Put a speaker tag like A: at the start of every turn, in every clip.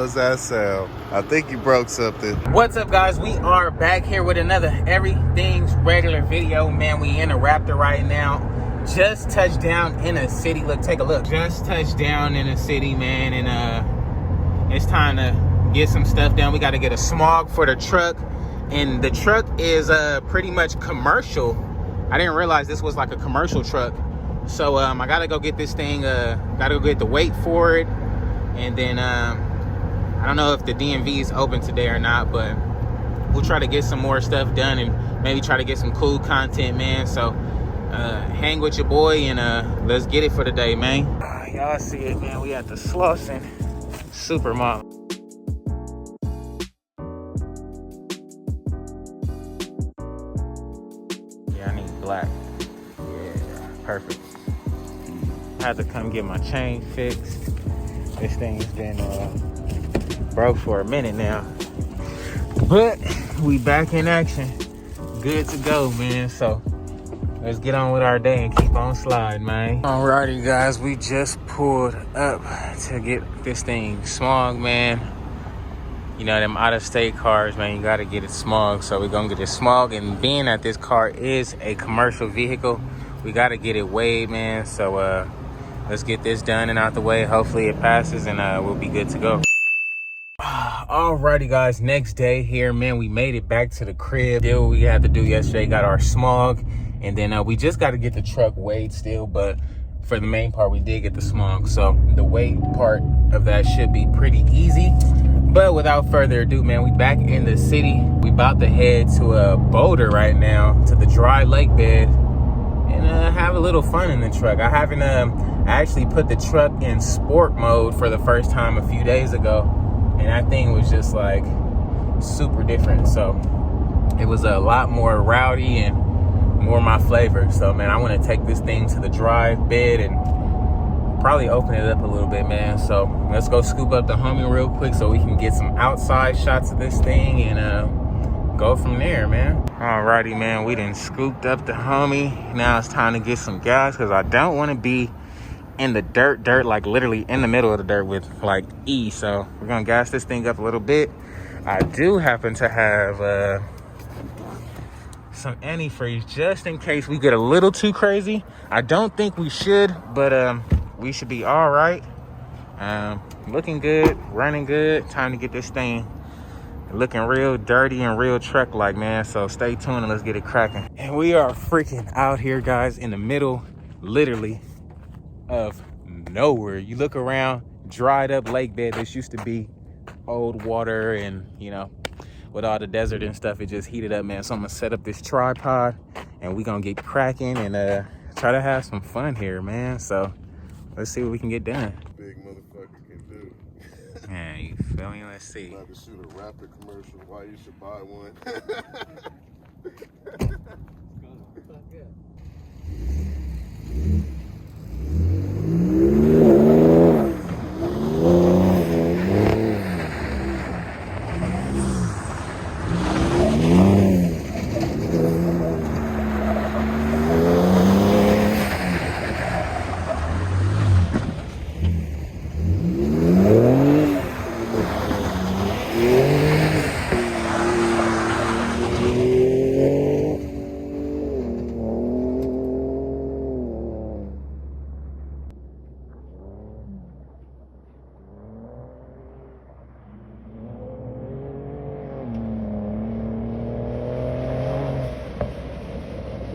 A: does that sound? I think you broke something.
B: What's up, guys? We are back here with another Everything's Regular video. Man, we in a Raptor right now. Just touched down in a city. Look, take a look. Just touched down in a city, man, and it's time to get some stuff done. We got to get a smog for the truck, and the truck is pretty much commercial. I didn't realize this was like a commercial truck. So I gotta go get this thing, gotta go get the weight for it. And then I don't know if the DMV is open today or not, but we'll try to get some more stuff done and maybe try to get some cool content, man. So hang with your boy and let's get it for the day, man. Y'all see it, man. We at the Slauson Supermall. Yeah, I need black. Yeah, perfect. I had to come get my chain fixed. This thing's been broke for a minute now, but we back in action, good to go, man. So let's get on with our day and keep on sliding, man. Alrighty, guys, we just pulled up to get this thing smog, man. You know, them out-of-state cars, man, you gotta get it smog. So we're gonna get it smog, and being that this car is a commercial vehicle, we gotta get it weighed, man. So let's get this done and out the way. Hopefully it passes and we'll be good to go. Alrighty, guys, next day here, man. We made it back to the crib. Did what we had to do yesterday, got our smog, and then we just got to get the truck weighed still, but for the main part we did get the smog. So the weight part of that should be pretty easy. But without further ado, man, we back in the city. We about to head to Boulder right now, to the dry lake bed, and have a little fun in the truck. I haven't I actually put the truck in sport mode for the first time a few days ago, and that thing was just like super different. So it was a lot more rowdy and more my flavor. So, man, I want to take this thing to the dry bed and probably open it up a little bit, man. So let's go scoop up the homie real quick so we can get some outside shots of this thing and go from there, man. Alrighty, man, we done scooped up the homie. Now it's time to get some gas, because I don't want to be in the dirt, like literally in the middle of the dirt with like E. So we're gonna gas this thing up a little bit. I do happen to have some antifreeze just in case we get a little too crazy. I don't think we should, but we should be all right. Looking good, running good. Time to get this thing looking real dirty and real truck like, man. So stay tuned and let's get it cracking. And we are freaking out here, guys, in the middle, literally, of nowhere. You look around, dried up lake bed. This used to be old water, and you know, with all the desert and stuff, it just heated up, man. So I'm gonna set up this tripod and we gonna get cracking and try to have some fun here, man. So let's see what we can get done.
A: Big motherfucker can do.
B: Man, you feel me? Let's see.
A: About to shoot a Raptor commercial. Why you should buy one?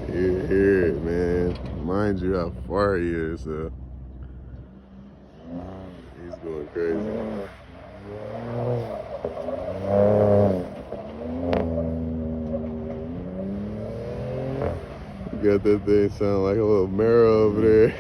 A: You hear it, man. Mind you how far he is. He's going crazy. Got that thing sound like a little marrow over there.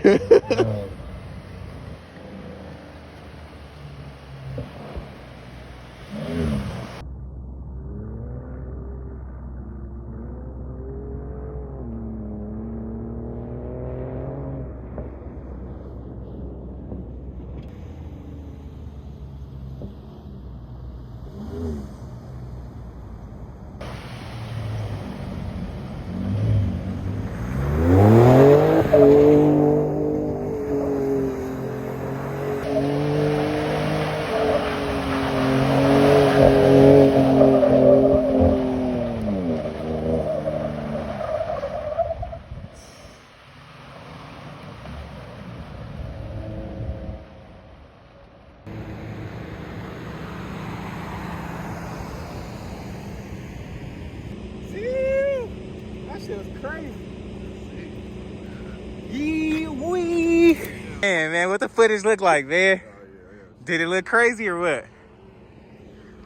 B: man, what the footage look like, man? Did it look crazy or what?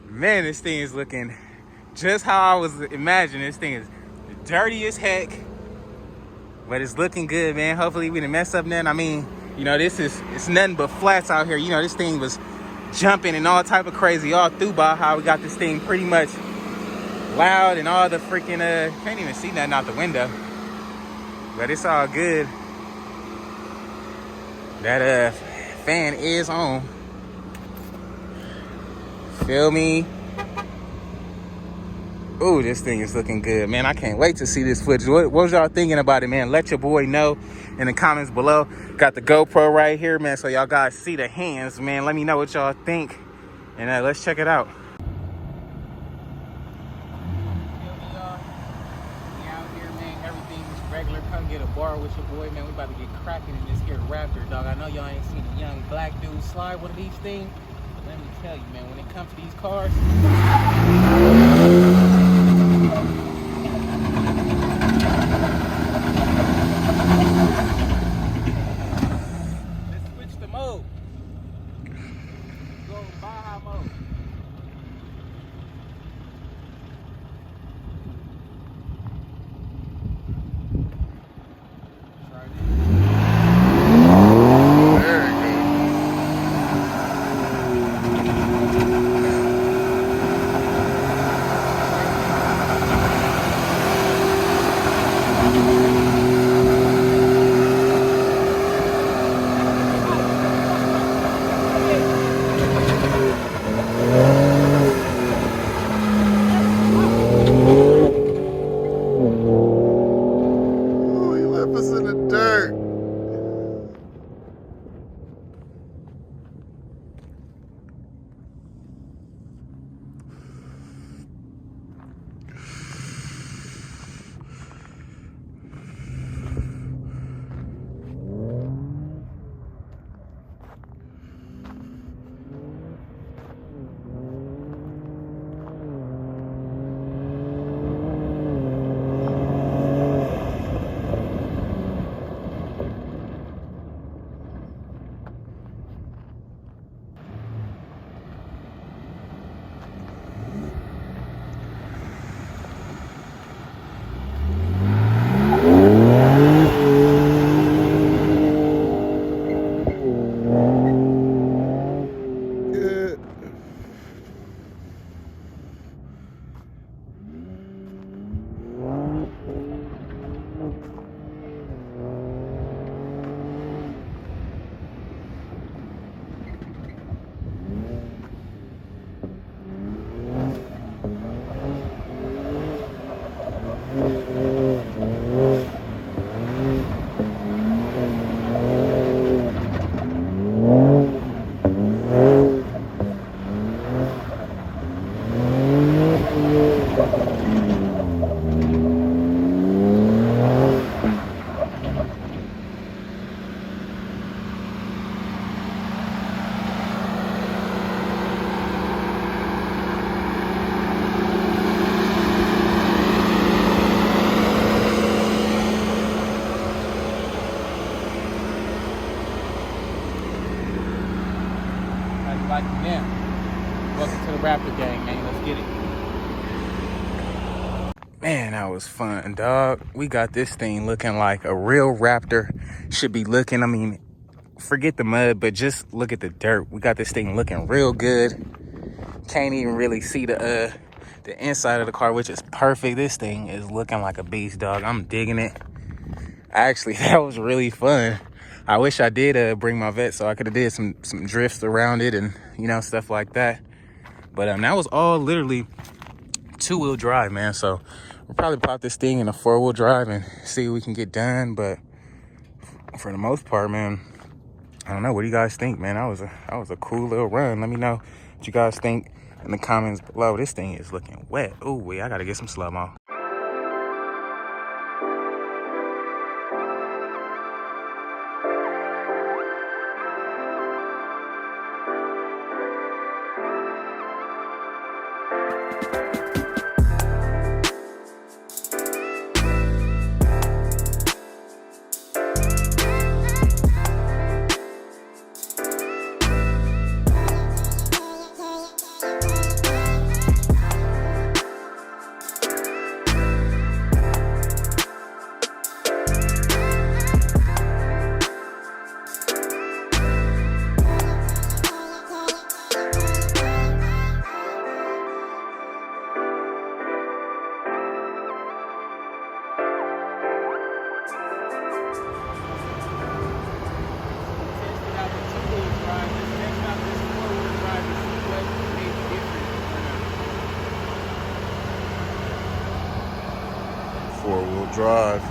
B: Man, this thing is looking just how I was imagining. This thing is dirty as heck, but it's looking good, man. Hopefully we didn't mess up nothing. I mean, you know, it's nothing but flats out here. You know, this thing was jumping and all type of crazy all through Baja. We got this thing pretty much loud and all the freaking, can't even see nothing out the window. But it's all good. That fan is on. Feel me? Ooh, this thing is looking good, man. I can't wait to see this footage. What was y'all thinking about it, man? Let your boy know in the comments below. Got the GoPro right here, man, so y'all guys see the hands, man. Let me know what y'all think, and let's check it out. Regular, come get a bar with your boy, man. We about to get cracking in this here Raptor, dog. I know y'all ain't seen a young black dude slide one of these things. But let me tell you, man, when it comes to these cars, let's switch the mode. Go Baja Mode. Like them. Welcome to the Raptor gang, man. Let's get it. Man, that was fun, dog. We got this thing looking like a real Raptor should be looking. I mean, forget the mud, but just look at the dirt. We got this thing looking real good. Can't even really see the inside of the car, which is perfect. This thing is looking like a beast, dog. I'm digging it. Actually, that was really fun. I wish I did bring my vet so I could have did some drifts around it and, you know, stuff like that. But that was all literally 2-wheel drive, man. So we'll probably pop this thing in a 4-wheel drive and see what we can get done. But for the most part, man, I don't know. What do you guys think, man? That was a cool little run. Let me know what you guys think in the comments below. This thing is looking wet. Ooh, I gotta get some slow-mo.
A: four-wheel drive.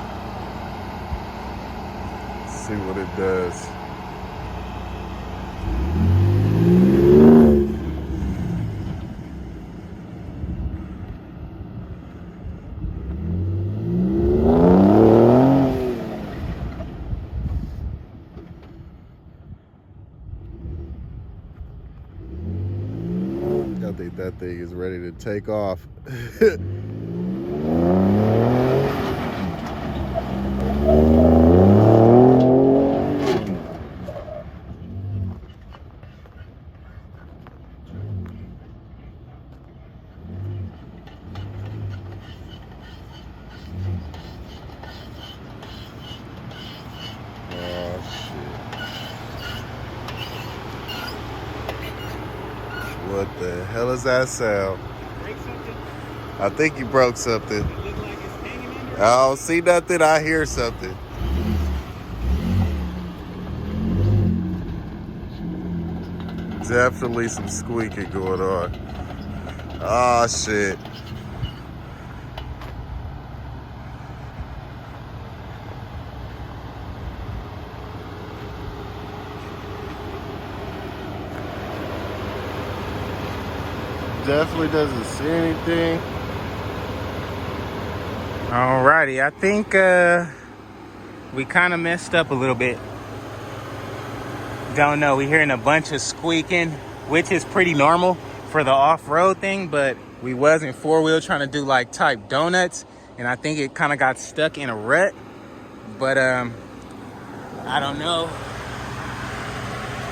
A: See what it does. I think that thing is ready to take off. What the hell is that sound?
B: Break something?
A: I think you broke something.
B: It look like it's hanging in there?
A: I don't see nothing. I hear something. Definitely some squeaking going on. Oh, shit. Definitely doesn't see anything.
B: Alrighty, I think we kind of messed up a little bit. Don't know, we're hearing a bunch of squeaking, which is pretty normal for the off-road thing, but we wasn't four-wheel trying to do like type donuts, and I think it kind of got stuck in a rut. But I don't know.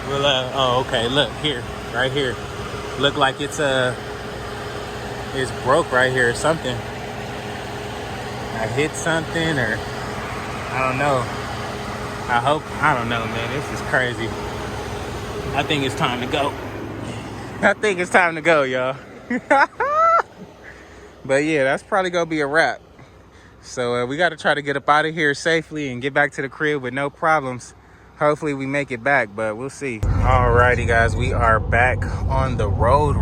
B: We'll oh, okay, look here, right here. Look like it's broke right here or something. I hit something, or I don't know. I don't know, man. This is crazy. I think it's time to go. I think it's time to go, y'all. But yeah, that's probably gonna be a wrap. So we got to try to get up out of here safely and get back to the crib with no problems. Hopefully we make it back, but we'll see. Alrighty, guys, we are back on the road.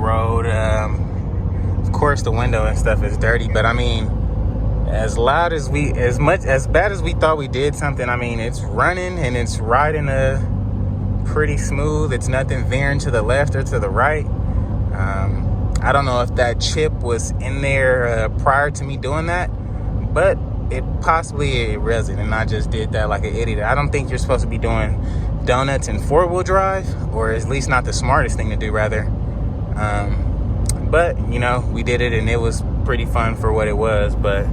B: Of course, the window and stuff is dirty, but I mean, as bad as we thought we did something, I mean, it's running and it's riding pretty smooth. It's nothing veering to the left or to the right. I don't know if that chip was in there prior to me doing that, but it wasn't, and I just did that like an idiot. I don't think you're supposed to be doing donuts in four-wheel drive, or at least not the smartest thing to do, rather. But you know, we did it and it was pretty fun for what it was. But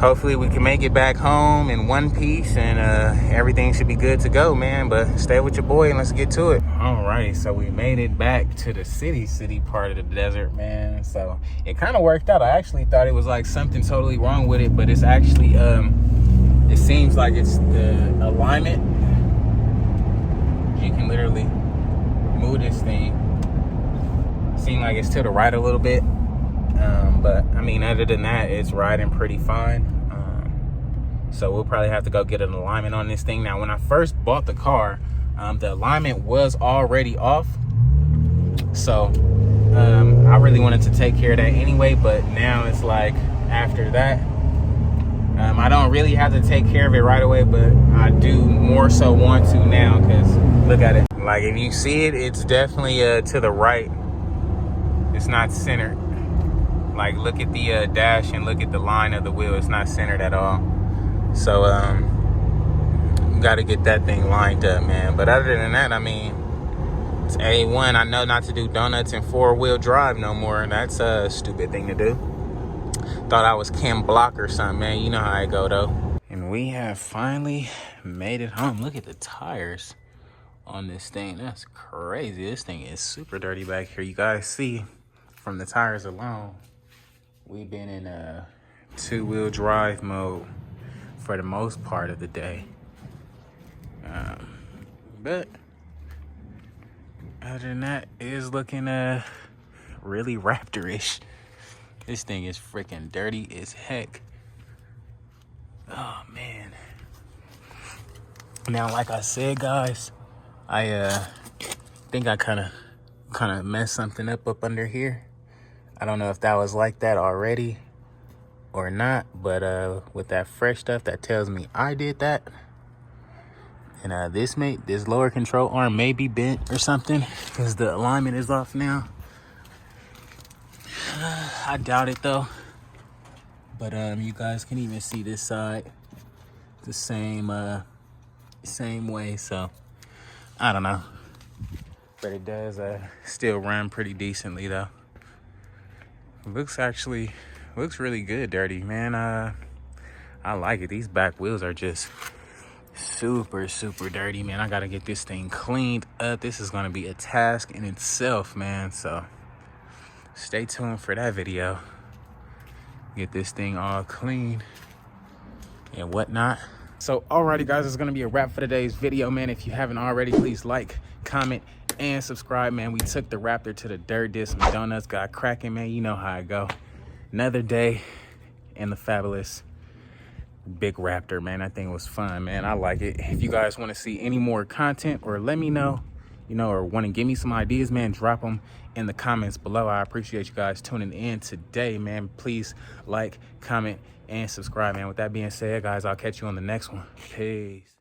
B: hopefully we can make it back home in one piece, and everything should be good to go, man. But stay with your boy and let's get to it. Alrighty, so we made it back to the city part of the desert, man. So it kind of worked out. I actually thought it was like something totally wrong with it, but it's actually it seems like it's the alignment. You can literally move this thing. Seems like it's to the right a little bit. But I mean, other than that, it's riding pretty fine. So we'll probably have to go get an alignment on this thing. Now, when I first bought the car, the alignment was already off. So I really wanted to take care of that anyway, but now it's like after that, I don't really have to take care of it right away, but I do more so want to now, because look at it. Like, if you see it, it's definitely to the right. It's not centered. Like, look at the dash and look at the line of the wheel. It's not centered at all. So got to get that thing lined up, man. But other than that, I mean, it's A1. I know not to do donuts in four-wheel drive no more. That's a stupid thing to do. Thought I was Kim Block or something, man. You know how I go, though. And we have finally made it home. Look at the tires on this thing. That's crazy. This thing is super dirty back here. You guys see from the tires alone, we've been in a two-wheel drive mode for the most part of the day. But other than that, it is looking really Raptor-ish. This thing is freaking dirty as heck. Oh man. Now, like I said, guys, I think I kind of messed something up under here. I don't know if that was like that already, or not, but with that fresh stuff, that tells me I did that. And this lower control arm may be bent or something because the alignment is off now. I doubt it though. But you guys can even see this side the same way. So I don't know, but it does still run pretty decently though. Looks really good, dirty man. I like it. These back wheels are just super dirty, man. I gotta get this thing cleaned up. This is gonna be a task in itself, man. So stay tuned for that video. Get this thing all clean and whatnot. So alrighty guys, it's gonna be a wrap for today's video, man. If you haven't already, please like, comment, and subscribe, man. We took the Raptor to the dirt, did some donuts, got cracking, man. You know how I go. Another day in the fabulous big Raptor, man. That thing was fun, man. I like it. If you guys want to see any more content, or let me know, or want to give me some ideas, man, drop them in the comments below. I appreciate you guys tuning in today, man. Please like, comment, and subscribe, man. With that being said, guys, I'll catch you on the next one. Peace.